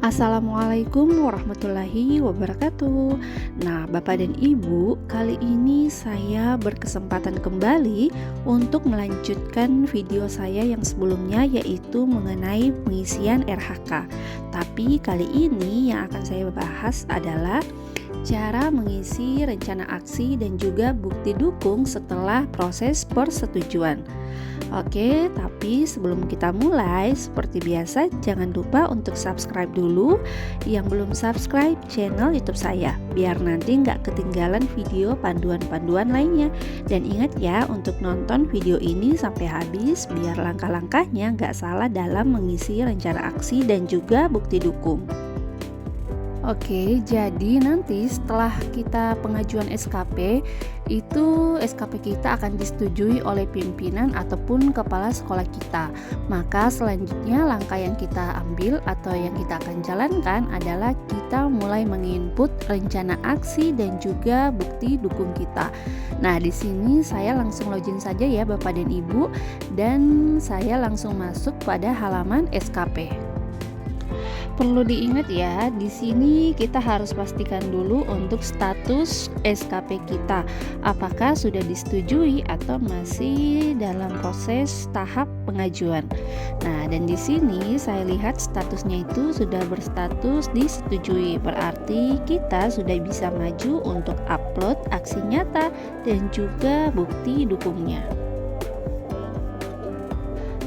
Assalamualaikum warahmatullahi wabarakatuh. Nah, Bapak dan Ibu, kali ini saya berkesempatan kembali untuk melanjutkan video saya yang sebelumnya, yaitu mengenai pengisian RHK. Tapi kali ini yang akan saya bahas adalah cara mengisi rencana aksi dan juga bukti dukung setelah proses persetujuan. Oke, tapi sebelum kita mulai, seperti biasa jangan lupa untuk subscribe dulu yang belum subscribe channel YouTube saya, biar nanti nggak ketinggalan video panduan-panduan lainnya. Dan ingat ya, untuk nonton video ini sampai habis biar langkah-langkahnya nggak salah dalam mengisi rencana aksi dan juga bukti dukung. Oke, jadi nanti setelah kita pengajuan SKP, itu SKP kita akan disetujui oleh pimpinan ataupun kepala sekolah kita. Maka selanjutnya langkah yang kita ambil atau yang kita akan jalankan adalah kita mulai menginput rencana aksi dan juga bukti dukung kita. Nah, di sini saya langsung login saja ya Bapak dan Ibu, dan saya langsung masuk pada halaman SKP. Perlu diingat ya, di sini kita harus pastikan dulu untuk status SKP kita, apakah sudah disetujui atau masih dalam proses tahap pengajuan. Nah, dan di sini saya lihat statusnya itu sudah berstatus disetujui, berarti kita sudah bisa maju untuk upload aksi nyata dan juga bukti dukungnya.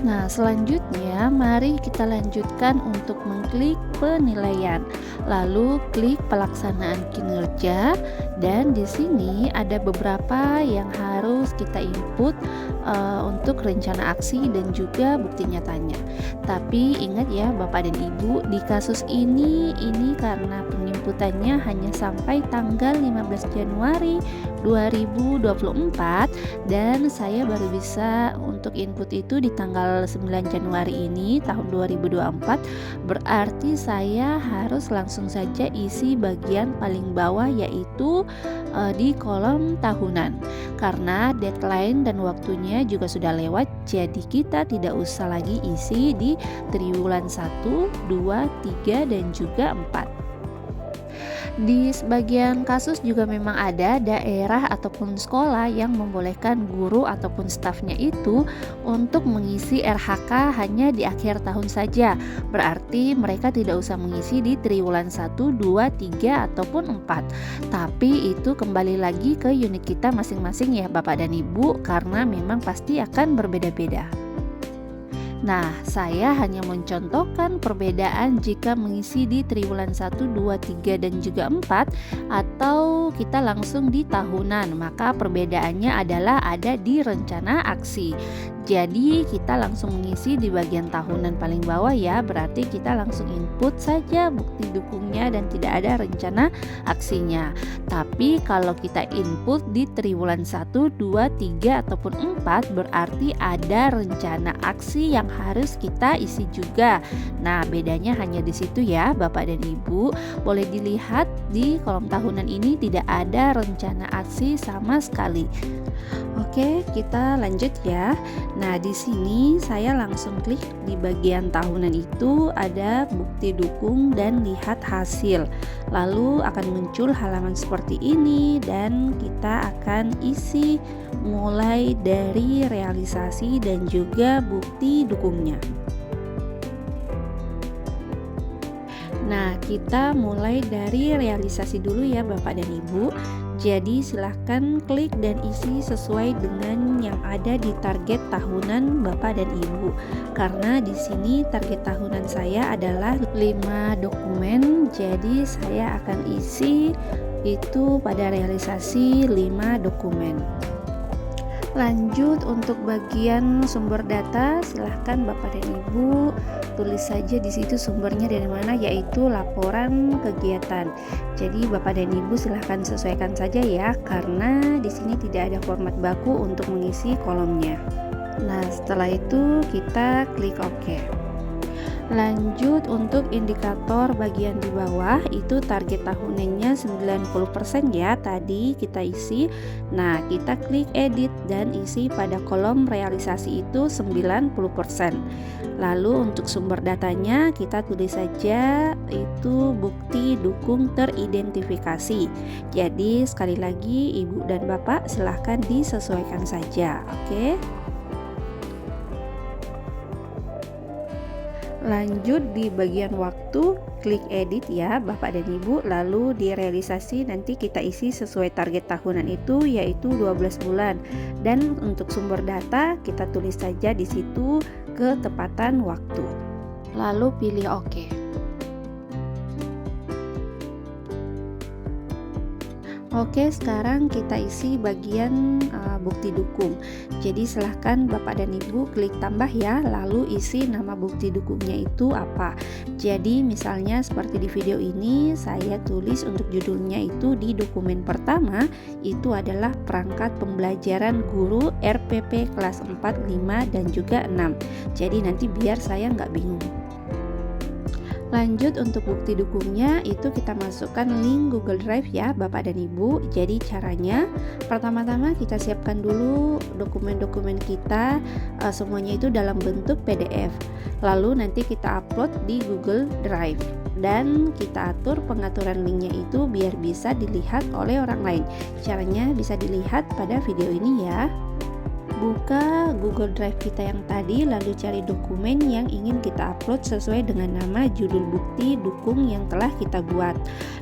Nah, selanjutnya mari kita lanjutkan untuk mengklik penilaian. Lalu klik pelaksanaan kinerja, dan di sini ada beberapa yang harus kita input untuk rencana aksi dan juga bukti nyatanya. Tapi ingat ya Bapak dan Ibu, di kasus ini karena penginputannya hanya sampai tanggal 15 Januari 2024 dan saya baru bisa untuk input itu di tanggal 9 Januari ini tahun 2024, berarti saya harus langsung saja isi bagian paling bawah, yaitu di kolom tahunan, karena deadline dan waktunya juga sudah lewat, jadi kita tidak usah lagi isi di triwulan 1, 2, 3 dan juga 4. Di sebagian kasus juga memang ada daerah ataupun sekolah yang membolehkan guru ataupun stafnya itu untuk mengisi RHK hanya di akhir tahun saja. Berarti mereka tidak usah mengisi di triwulan 1, 2, 3 ataupun 4. Tapi itu kembali lagi ke unit kita masing-masing ya Bapak dan Ibu, karena memang pasti akan berbeda-beda. Nah, saya hanya mencontohkan perbedaan jika mengisi di triwulan 1, 2, 3 dan juga 4 atau kita langsung di tahunan. Maka perbedaannya adalah ada di rencana aksi. Jadi kita langsung mengisi di bagian tahunan paling bawah ya, berarti kita langsung input saja bukti dukungnya dan tidak ada rencana aksinya. Tapi kalau kita input di triwulan 1, 2, 3 ataupun 4, berarti ada rencana aksi yang harus kita isi juga. Nah, bedanya hanya di situ ya Bapak dan Ibu. Boleh dilihat di kolom tahunan ini tidak ada rencana aksi sama sekali. Oke, kita lanjut ya. Nah, di sini saya langsung klik di bagian tahunan itu ada bukti dukung dan lihat hasil. Lalu akan muncul halaman seperti ini dan kita akan isi mulai dari realisasi dan juga bukti dukungnya. Nah, kita mulai dari realisasi dulu ya Bapak dan Ibu. Jadi silahkan klik dan isi sesuai dengan yang ada di target tahunan Bapak dan Ibu. Karena di sini target tahunan saya adalah 5 dokumen, jadi saya akan isi itu pada realisasi 5 dokumen. Lanjut untuk bagian sumber data, silahkan Bapak dan Ibu tulis saja di situ sumbernya dari mana, yaitu laporan kegiatan. Jadi Bapak dan Ibu silahkan sesuaikan saja ya, karena di sini tidak ada format baku untuk mengisi kolomnya. Nah, setelah itu kita klik OK. Lanjut untuk indikator bagian di bawah, itu target tahunannya 90% ya, tadi kita isi. Nah, kita klik edit dan isi pada kolom realisasi itu 90%. Lalu untuk sumber datanya kita tulis saja itu bukti dukung teridentifikasi. Jadi sekali lagi Ibu dan Bapak silahkan disesuaikan saja, oke? Lanjut di bagian waktu, klik edit ya Bapak dan Ibu, lalu di realisasi nanti kita isi sesuai target tahunan itu yaitu 12 bulan. Dan untuk sumber data kita tulis saja di situ ketepatan waktu. Lalu pilih oke. Oke, sekarang kita isi bagian bukti dukung. Jadi silahkan Bapak dan Ibu klik tambah ya, lalu isi nama bukti dukungnya itu apa. Jadi misalnya seperti di video ini saya tulis untuk judulnya itu di dokumen pertama itu adalah perangkat pembelajaran guru RPP kelas 4, 5 dan juga 6. Jadi nanti biar saya nggak bingung. Lanjut untuk bukti dukungnya itu kita masukkan link Google Drive ya Bapak dan Ibu. Jadi caranya pertama-tama kita siapkan dulu dokumen-dokumen kita semuanya itu dalam bentuk PDF. Lalu nanti kita upload di Google Drive dan kita atur pengaturan linknya itu biar bisa dilihat oleh orang lain. Caranya bisa dilihat pada video ini ya. Buka Google Drive kita yang tadi, lalu cari dokumen yang ingin kita upload sesuai dengan nama judul bukti dukung yang telah kita buat.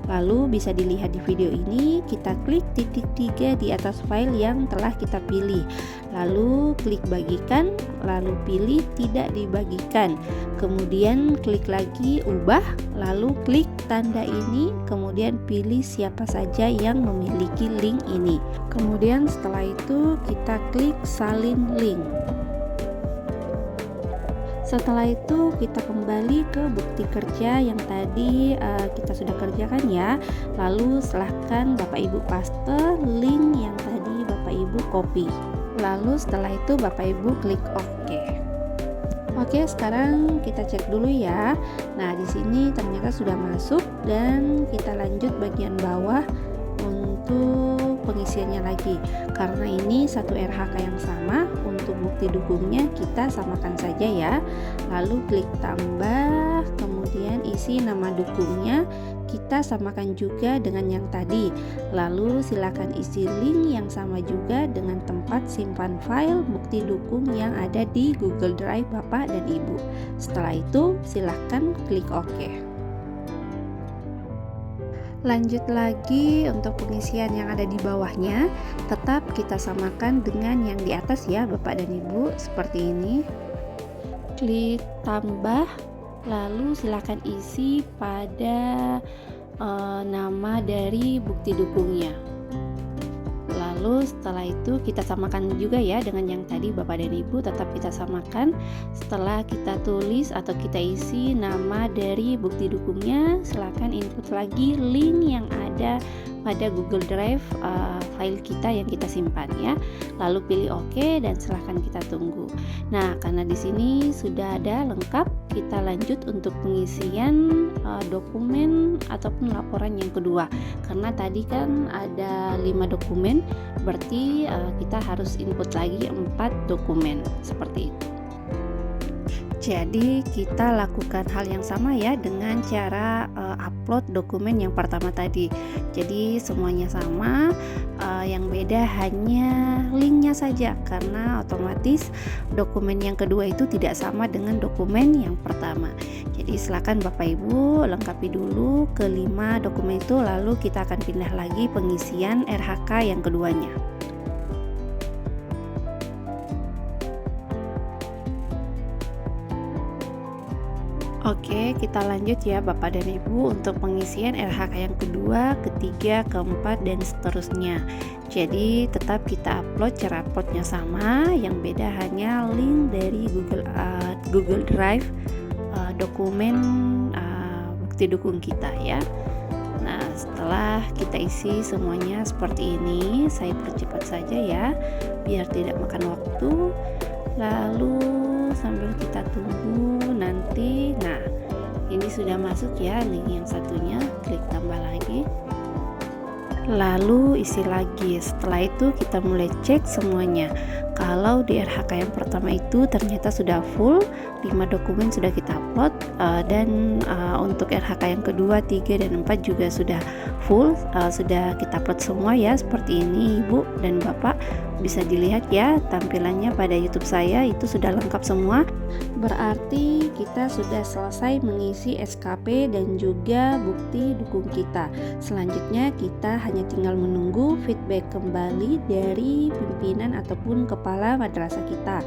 Lalu bisa dilihat di video ini, kita klik titik 3 di atas file yang telah kita pilih. Lalu klik bagikan, lalu pilih tidak dibagikan. Kemudian klik lagi ubah, lalu klik tanda ini, kemudian pilih siapa saja yang memiliki link ini. Kemudian setelah itu kita klik salin link. Setelah itu kita kembali ke bukti kerja yang tadi kita sudah kerjakan ya. Lalu silahkan Bapak Ibu paste link yang tadi Bapak Ibu copy. Lalu setelah itu Bapak Ibu klik OK. Oke, sekarang kita cek dulu ya. Nah, di sini ternyata sudah masuk dan kita lanjut bagian bawah untuk pengisiannya lagi. Karena ini satu RHK yang sama, untuk bukti dukungnya kita samakan saja ya. Lalu klik tambah, kemudian isi nama dukungnya kita samakan juga dengan yang tadi. Lalu silakan isi link yang sama juga dengan tempat simpan file bukti dukung yang ada di Google Drive Bapak dan Ibu. Setelah itu silakan klik OK. Lanjut lagi untuk pengisian yang ada di bawahnya, tetap kita samakan dengan yang di atas ya Bapak dan Ibu, seperti ini. Klik tambah, lalu silakan isi pada nama dari bukti dukungnya. Lalu setelah itu kita samakan juga ya dengan yang tadi Bapak dan Ibu, tetap kita samakan. Setelah kita tulis atau kita isi nama dari bukti dukungnya, silakan input lagi link yang ada pada Google Drive file kita yang kita simpan ya. Lalu pilih OK dan silahkan kita tunggu. Nah, karena di sini sudah ada lengkap, kita lanjut untuk pengisian dokumen ataupun laporan yang kedua. Karena tadi kan ada 5 dokumen, berarti kita harus input lagi 4 dokumen seperti itu. Jadi kita lakukan hal yang sama ya dengan cara upload dokumen yang pertama tadi. Jadi semuanya sama, yang beda hanya linknya saja, karena otomatis dokumen yang kedua itu tidak sama dengan dokumen yang pertama. Jadi silakan Bapak Ibu lengkapi dulu ke-5 dokumen itu, lalu kita akan pindah lagi pengisian RHK yang keduanya. Oke, kita lanjut ya Bapak dan Ibu untuk pengisian RHK yang kedua, ketiga, keempat, dan seterusnya. Jadi tetap kita upload, cara uploadnya sama, yang beda hanya link dari Google Drive dokumen bukti dukung kita ya. Nah, setelah kita isi semuanya seperti ini, saya percepat saja ya biar tidak makan waktu. Lalu sambil kita tunggu nanti, nah ini sudah masuk ya link yang satunya, klik tambah lagi, lalu isi lagi. Setelah itu kita mulai cek semuanya. kalau di RHK yang pertama itu ternyata sudah full, 5 dokumen sudah kita upload, dan untuk RHK yang kedua, 3 dan 4 juga sudah full, sudah kita upload semua ya. Seperti ini Ibu dan Bapak bisa dilihat ya tampilannya pada YouTube saya, itu sudah lengkap semua. Berarti kita sudah selesai mengisi SKP dan juga bukti dukung kita. Selanjutnya kita hanya tinggal menunggu feedback kembali dari pimpinan ataupun kepala madrasah kita.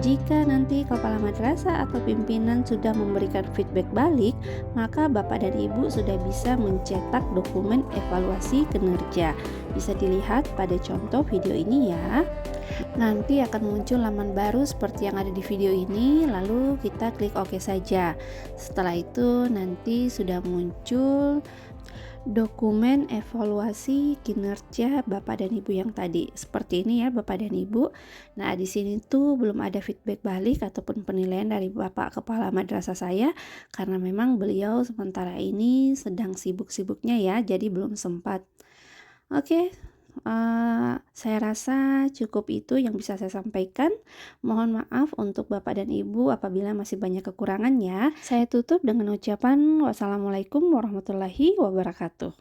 Jika nanti kepala madrasah atau pimpinan sudah memberikan feedback balik, maka Bapak dan Ibu sudah bisa mencetak dokumen evaluasi kinerja. Bisa dilihat pada contoh video ini ya. Nanti akan muncul laman baru seperti yang ada di video ini, lalu kita klik OK saja. Setelah itu nanti sudah muncul dokumen evaluasi kinerja Bapak dan Ibu yang tadi. Seperti ini ya Bapak dan Ibu. Nah, di sini tuh belum ada feedback balik ataupun penilaian dari Bapak Kepala Madrasah saya karena memang beliau sementara ini sedang sibuk-sibuknya ya, jadi belum sempat. Oke. Saya rasa cukup itu yang bisa saya sampaikan. Mohon maaf untuk Bapak dan Ibu apabila masih banyak kekurangan ya. Saya tutup dengan ucapan wassalamualaikum warahmatullahi wabarakatuh.